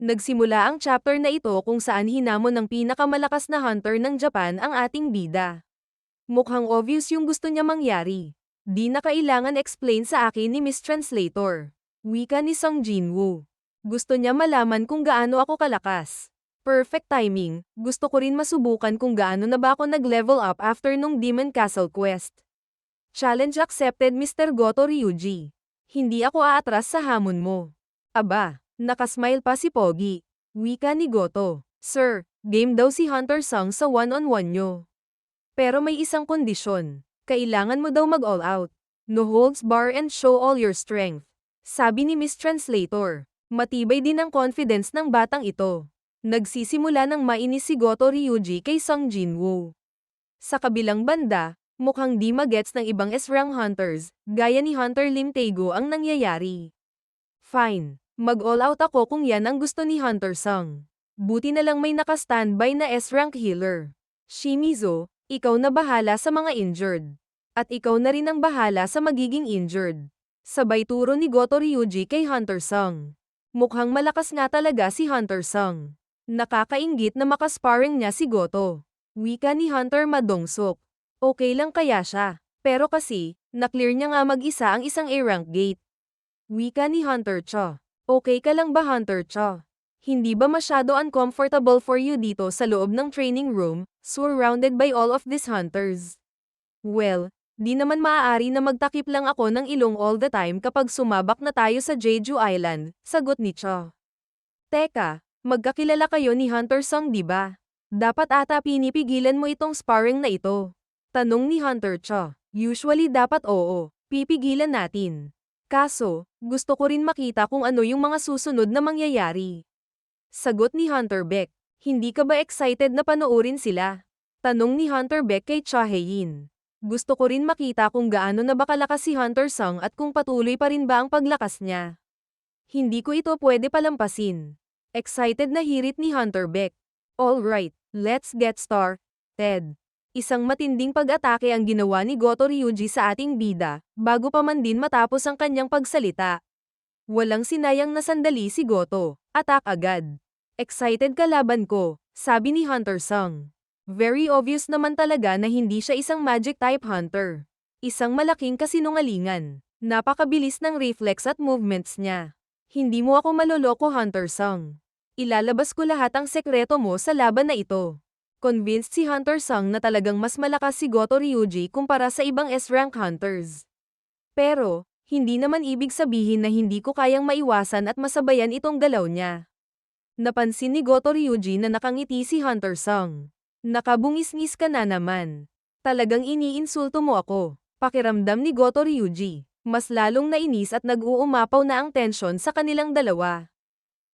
Nagsimula ang chapter na ito kung saan hinamon ng pinakamalakas na hunter ng Japan ang ating bida. Mukhang obvious yung gusto niya mangyari. Di na kailangan explain sa akin ni Miss Translator. Wika ni Sung Jinwoo. Gusto niya malaman kung gaano ako kalakas. Perfect timing, gusto ko rin masubukan kung gaano na ba ako nag-level up after nung Demon Castle quest. Challenge accepted Mr. Goto Ryuji. Hindi ako aatras sa hamon mo. Aba, nakasmile pa si Pogi. Wika ni Goto. Sir, game daw si Hunter Sung sa one-on-one nyo. Pero may isang kondisyon. Kailangan mo daw mag-all out. No holds bar and show all your strength. Sabi ni Miss Translator. Matibay din ang confidence ng batang ito. Nagsisimula ng mainis si Goto Ryuji kay Sung Jinwoo. Sa kabilang banda, mukhang di magets ng ibang S-rank hunters, gaya ni Hunter Lim Taego ang nangyayari. Fine, mag-all out ako kung yan ang gusto ni Hunter Sung. Buti na lang may naka-standby na S-rank healer. Shimizu, ikaw na bahala sa mga injured. At ikaw na rin ang bahala sa magiging injured. Sabay turo ni Goto Ryuji kay Hunter Sung. Mukhang malakas nga talaga si Hunter Sung. Nakakainggit na makasparring niya si Goto. Wika ni Hunter Madong-suk. Okay lang kaya siya. Pero kasi, na-clear niya nga mag-isa ang isang A-rank gate. Wika ni Hunter Cho. Okay ka lang ba Hunter Cho? Hindi ba masyado uncomfortable for you dito sa loob ng training room, surrounded by all of these hunters? Well, di naman maaari na magtakip lang ako ng ilong all the time kapag sumabak na tayo sa Jeju Island, sagot ni Cho. Teka, magkakilala kayo ni Hunter Sung di ba? Dapat ata pinipigilan mo itong sparring na ito. Tanong ni Hunter Cho. Usually dapat oo, pipigilan natin. Kaso, gusto ko rin makita kung ano yung mga susunod na mangyayari. Sagot ni Hunter Beck. Hindi ka ba excited na panoorin sila? Tanong ni Hunter Beck kay Cha Hae-in. Gusto ko rin makita kung gaano na ba kalakas si Hunter Sung at kung patuloy pa rin ba ang paglakas niya. Hindi ko ito pwede palampasin. Excited na hirit ni Hunter Beck. Alright, let's get started. Isang matinding pag-atake ang ginawa ni Goto Ryuji sa ating bida, bago pa man din matapos ang kanyang pagsalita. Walang sinayang na sandali si Goto. Attack agad. Excited ka laban ko, sabi ni Hunter Sung. Very obvious naman talaga na hindi siya isang magic type hunter. Isang malaking kasinungalingan. Napakabilis ng reflex at movements niya. Hindi mo ako maloloko Hunter Sung. Ilalabas ko lahat ang sekreto mo sa laban na ito. Convinced si Hunter Sung na talagang mas malakas si Goto Ryuji kumpara sa ibang S-rank hunters. Pero, hindi naman ibig sabihin na hindi ko kayang maiwasan at masabayan itong galaw niya. Napansin ni Goto Ryuji na nakangiti si Hunter Sung. Nakabungis-ngis ka na naman. Talagang iniinsulto mo ako. Pakiramdam ni Goto Ryuji. Mas lalong nainis at nag-uumapaw na ang tensyon sa kanilang dalawa.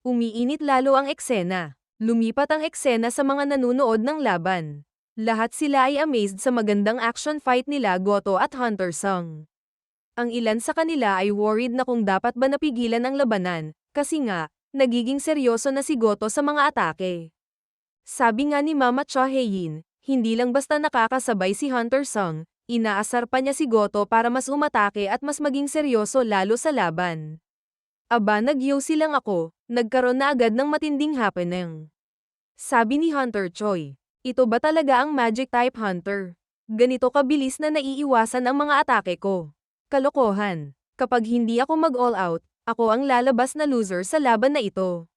Umiinit lalo ang eksena. Lumipat ang eksena sa mga nanunood ng laban. Lahat sila ay amazed sa magandang action fight nila Goto at Hunter Sung. Ang ilan sa kanila ay worried na kung dapat ba napigilan ang labanan, kasi nga, nagiging seryoso na si Goto sa mga atake. Sabi nga ni Mama Cha Hae-in, hindi lang basta nakakasabay si Hunter Sung, inaasar pa niya si Goto para mas umatake at mas maging seryoso lalo sa laban. Aba nagyosi lang ako, nagkaroon na agad ng matinding happening. Sabi ni Hunter Choi, ito ba talaga ang magic type hunter? Ganito kabilis na naiiwasan ang mga atake ko. Kalokohan, kapag hindi ako mag-all out, ako ang lalabas na loser sa laban na ito.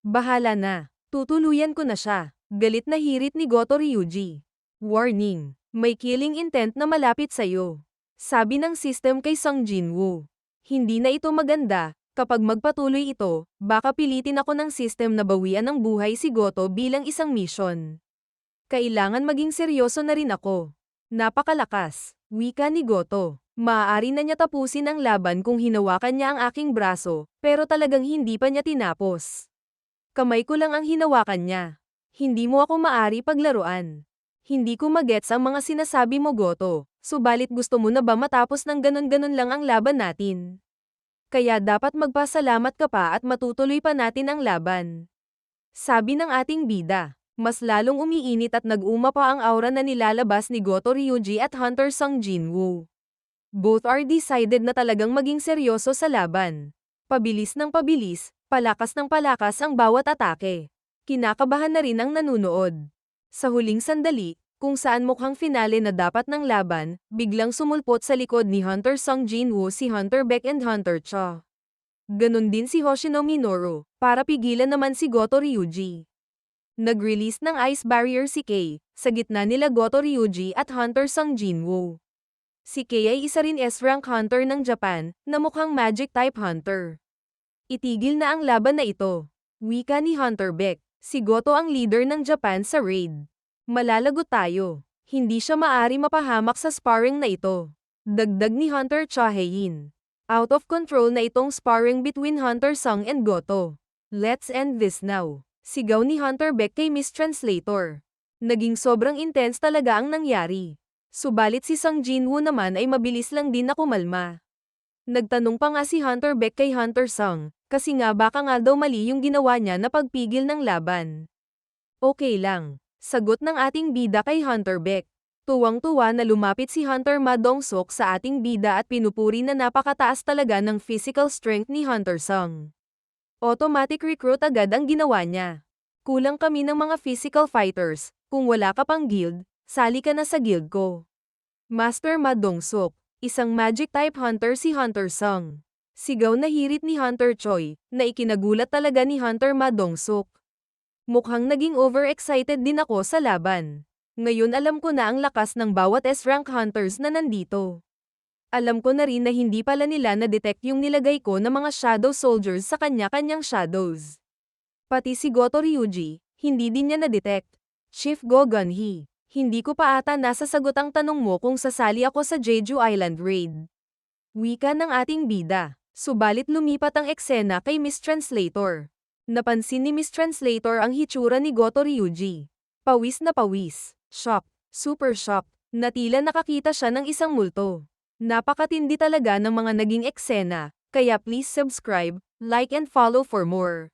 Bahala na, tutuluyan ko na siya, galit na hirit ni Goto Ryuji. Warning, may killing intent na malapit sa'yo. Sabi ng system kay Sung Jinwoo. Hindi na ito maganda. Kapag magpatuloy ito, baka pilitin ako ng system na bawian ng buhay si Goto bilang isang mission. Kailangan maging seryoso na rin ako. Napakalakas, wika ni Goto. Maaari na niya tapusin ang laban kung hinawakan niya ang aking braso, pero talagang hindi pa niya tinapos. Kamay ko lang ang hinawakan niya. Hindi mo ako maari paglaruan. Hindi ko magets ang mga sinasabi mo Goto, subalit gusto mo na ba matapos ng ganon-ganon lang ang laban natin? Kaya dapat magpasalamat ka pa at matutuloy pa natin ang laban. Sabi ng ating bida. Mas lalong umiinit at nag-uma pa ang aura na nilalabas ni Goto Ryuji at Hunter Sung Jinwoo. Both are decided na talagang maging seryoso sa laban. Pabilis ng pabilis, Palakas ng palakas ang bawat atake. Kinakabahan na rin ang nanunood. Sa huling sandali, kung saan mukhang finale na dapat ng laban, biglang sumulpot sa likod ni Hunter Sung Jinwoo si Hunter Baek and Hunter Cho. Ganon din si Hoshino Minoru, para pigilan naman si Goto Ryuji. Nag-release ng ice barrier si Kei, sa gitna nila Goto Ryuji at Hunter Sung Jinwoo. Si Kei ay isa rin S-rank hunter ng Japan, na mukhang magic type hunter. Itigil na ang laban na ito. Wika ni Hunter Baek, si Goto ang leader ng Japan sa raid. Malalagot tayo. Hindi siya maari mapahamak sa sparring na ito. Dagdag ni Hunter Chahayin. Out of control na itong sparring between Hunter Sung and Goto. Let's end this now. Sigaw ni Hunter Baek kay Miss Translator. Naging sobrang intense talaga ang nangyari. Subalit si Sung Jinwoo naman ay mabilis lang din na kumalma. Nagtanong pa nga si Hunter Baek kay Hunter Sung, kasi nga baka nga daw mali yung ginawa niya na pagpigil ng laban. Okay lang. Sagot ng ating bida kay Hunter Baek. Tuwang-tuwa na lumapit si Hunter Ma Dong-sok sa ating bida at pinupuri na napakataas talaga ng physical strength ni Hunter Sung. Automatic recruit agad ang ginawa niya. Kulang kami ng mga physical fighters, kung wala ka pang guild, sali ka na sa guild ko. Master Ma Dong-sok, isang magic type hunter si Hunter Sung. Sigaw na hirit ni Hunter Choi, na ikinagulat talaga ni Hunter Ma Dong-sok. Mukhang naging overexcited din ako sa laban. Ngayon alam ko na ang lakas ng bawat S-rank hunters na nandito. Alam ko na rin na hindi pala nila na-detect yung nilagay ko na mga shadow soldiers sa kanya-kanyang shadows. Pati si Goto Ryuji, hindi din niya na-detect. Chief Go Gunhee, hindi ko pa ata nasasagot ang tanong mo kung sasali ako sa Jeju Island Raid. Wika ng ating bida, subalit lumipat ang eksena kay Miss Translator. Napansin ni Miss Translator ang hitsura ni Goto Ryuji. Pawis na pawis, shock, super shock, na tila nakakita siya ng isang multo. Napakatindi talaga ng mga naging eksena, kaya please subscribe, like and follow for more.